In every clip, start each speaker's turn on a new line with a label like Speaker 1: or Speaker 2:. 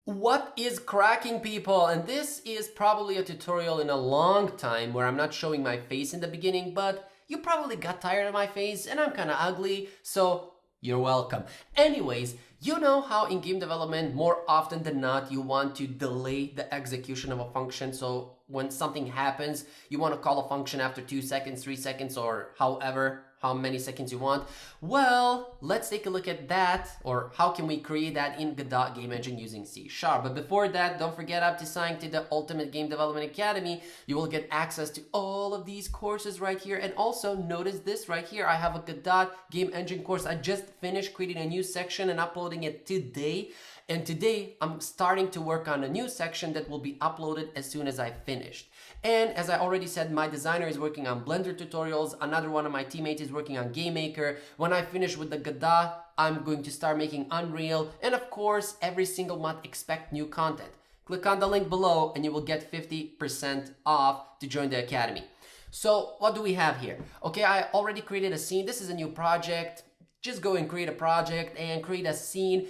Speaker 1: What is cracking, people? And this is probably a tutorial in a long time where I'm not showing my face in the beginning, but you probably got tired of my face and I'm kind of ugly, so you're welcome. Anyways, you know how in game development, more often than not, you want to delay the execution of a function. So when something happens, you want to call a function after 2 seconds, 3 seconds, or however, how many seconds you want. Well, let's take a look at that, or how can we create that in GoDot game engine using C#. But before that, don't forget up to sign to the Ultimate Game Development Academy. You will get access to all of these courses right here. And also notice this right here. I have a GoDot game engine course. I just finished creating a new section and uploading it today. And today I'm starting to work on a new section that will be uploaded as soon as I finished. And as I already said, my designer is working on Blender tutorials. Another one of my teammates is working on Game Maker. When I finish with the GoDot, I'm going to start making Unreal. And of course, every single month, expect new content. Click on the link below and you will get 50% off to join the Academy. So what do we have here? Okay, I already created a scene. This is a new project. Just go and create a project and create a scene.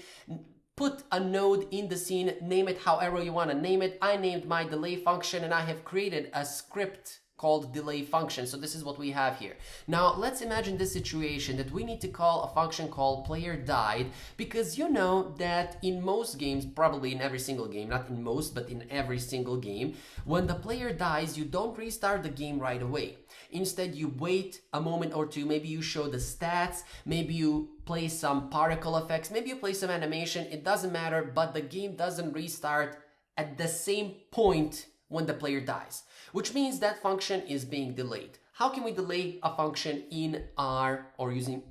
Speaker 1: Put a node in the scene, name it however you want to name it. I named my delay function and I have created a script called delay function. So this is what we have here. Now let's imagine this situation that we need to call a function called player died, because you know that in most games, probably in every single game, not in most, but in every single game, when the player dies, you don't restart the game right away. Instead, you wait a moment or two, maybe you show the stats, maybe you play some particle effects, maybe you play some animation, it doesn't matter, but the game doesn't restart at the same point when the player dies, which means that function is being delayed. How can we delay a function in R or in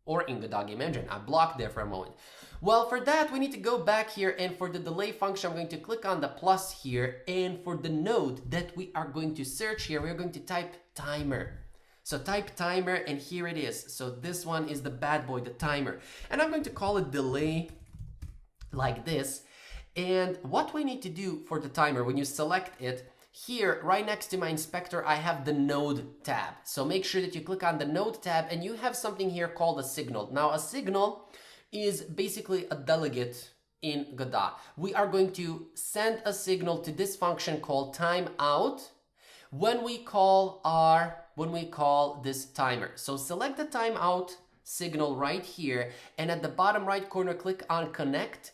Speaker 1: GoDot game engine? I blocked there for a moment. Well, for that, we need to go back here, and for the delay function, I'm going to click on the plus here, and for the node that we are going to search here, we're going to type timer. So type timer, and here it is. So this one is the bad boy, the timer. And I'm going to call it delay like this. And what we need to do for the timer, when you select it, here, right next to my inspector, I have the node tab. So make sure that you click on the node tab and you have something here called a signal. Now, a signal is basically a delegate in GoDot. We are going to send a signal to this function called timeout when we call this timer. So select the timeout signal right here, and at the bottom right corner, click on connect.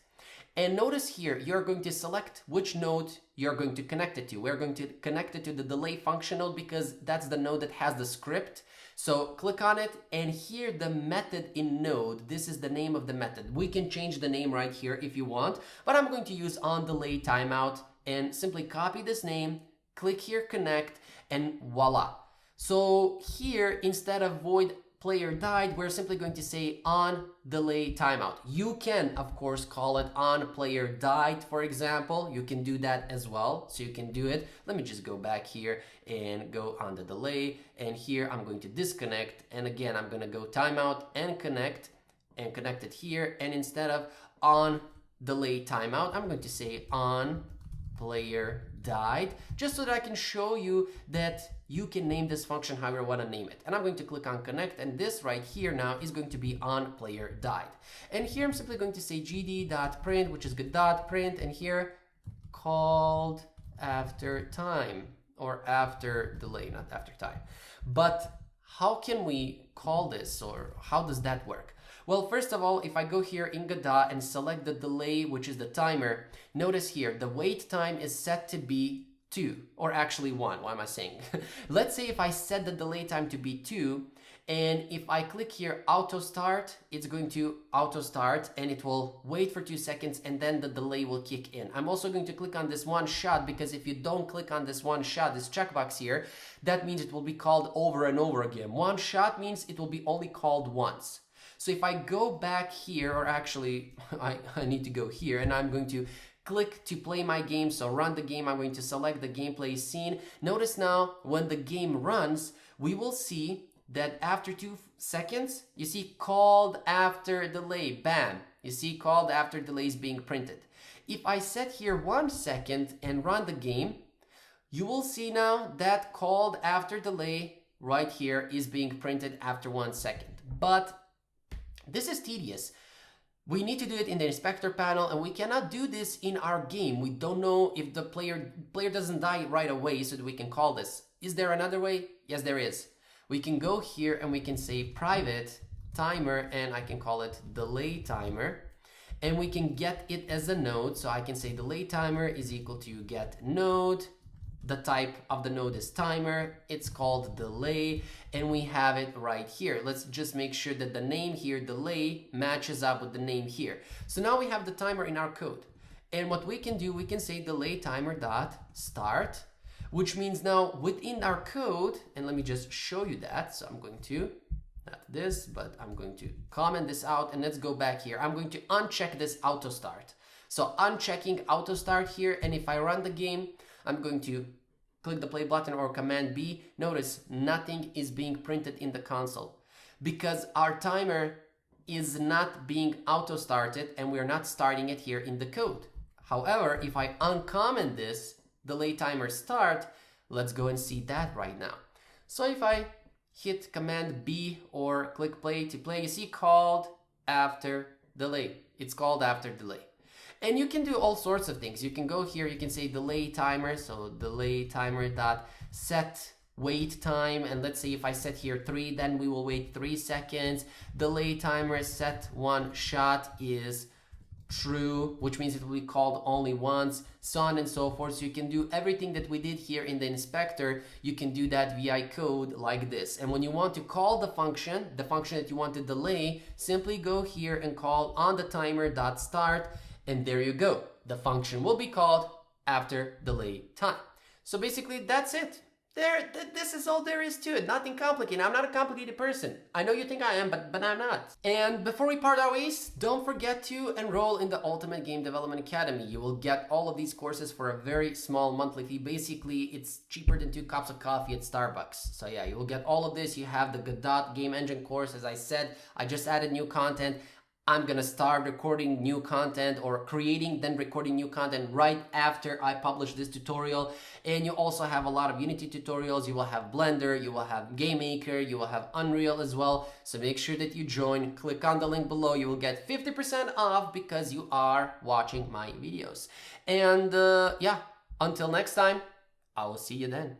Speaker 1: And notice here, you're going to select which node you're going to connect it to. We're going to connect it to the delay function node because that's the node that has the script. So click on it, and here the method in node, this is the name of the method. We can change the name right here if you want, but I'm going to use onDelay timeout and simply copy this name, click here, connect, and voila. So here, instead of void player died, we're simply going to say on delay timeout. You can, of course, call it on player died, for example. You can do that as well. So you can do it. Let me just go back here and go on the delay. And here I'm going to disconnect. And again, I'm going to go timeout and connect it here. And instead of on delay timeout, I'm going to say on player died, just so that I can show you that you can name this function however you want to name it. And I'm going to click on connect, and this right here now is going to be on player died. And here I'm simply going to say gd.print, which is good.print, and here called after time, or after delay, not after time. But how can we call this, or how does that work? Well, first of all, if I go here in GoDot and select the delay, which is the timer, notice here the wait time is set to be 2, or actually 1. Why am I saying? Let's say if I set the delay time to be 2, and if I click here auto start, it's going to auto start and it will wait for 2 seconds, and then the delay will kick in. I'm also going to click on this one shot, because if you don't click on this one shot, this checkbox here, that means it will be called over and over again. One shot means it will be only called once. So if I go back here, or actually I need to go here, and I'm going to click to play my game, so run the game, I'm going to select the gameplay scene. Notice now when the game runs, we will see that after 2 seconds, you see called after delay, bam, you see called after delay is being printed. If I set here 1 second and run the game, you will see now that called after delay right here is being printed after 1 second. But this is tedious. We need to do it in the inspector panel, and we cannot do this in our game. We don't know if the player doesn't die right away, so that we can call this. Is there another way? Yes, there is. We can go here and we can say private timer, and I can call it delay timer, and we can get it as a node. So I can say delay timer is equal to get node. The type of the node is timer, it's called delay, and we have it right here. Let's just make sure that the name here, delay, matches up with the name here. So now we have the timer in our code. And what we can do, we can say delay timer dot start, which means now within our code, and let me just show you that. So I'm going to, not this, but I'm going to comment this out, and let's go back here. I'm going to uncheck this auto start. So unchecking auto start here, and if I run the game, I'm going to click the play button or command B. Notice nothing is being printed in the console because our timer is not being auto started and we're not starting it here in the code. However, if I uncomment this delay timer start, let's go and see that right now. So if I hit command B or click play to play, you see called after delay. It's called after delay. And you can do all sorts of things. You can go here, you can say delay timer, so delay timer dot set wait time, and let's say if I set here 3, then we will wait 3 seconds. Delay timer set one shot is true, which means it will be called only once, so on and so forth. So you can do everything that we did here in the inspector, you can do that via code like this. And when you want to call the function that you want to delay, simply go here and call on the timer dot start. And there you go. The function will be called after delay time. So basically that's it. This is all there is to it. Nothing complicated. I'm not a complicated person. I know you think I am, but I'm not. And before we part our ways, don't forget to enroll in the Ultimate Game Development Academy. You will get all of these courses for a very small monthly fee. Basically, it's cheaper than 2 cups of coffee at Starbucks. So yeah, you will get all of this. You have the GoDot game engine course. As I said, I just added new content. I'm gonna start recording new content or creating, then recording new content right after I publish this tutorial. And you also have a lot of Unity tutorials. You will have Blender, you will have GameMaker, you will have Unreal as well. So make sure that you join. Click on the link below. You will get 50% off because you are watching my videos. And yeah, until next time, I will see you then.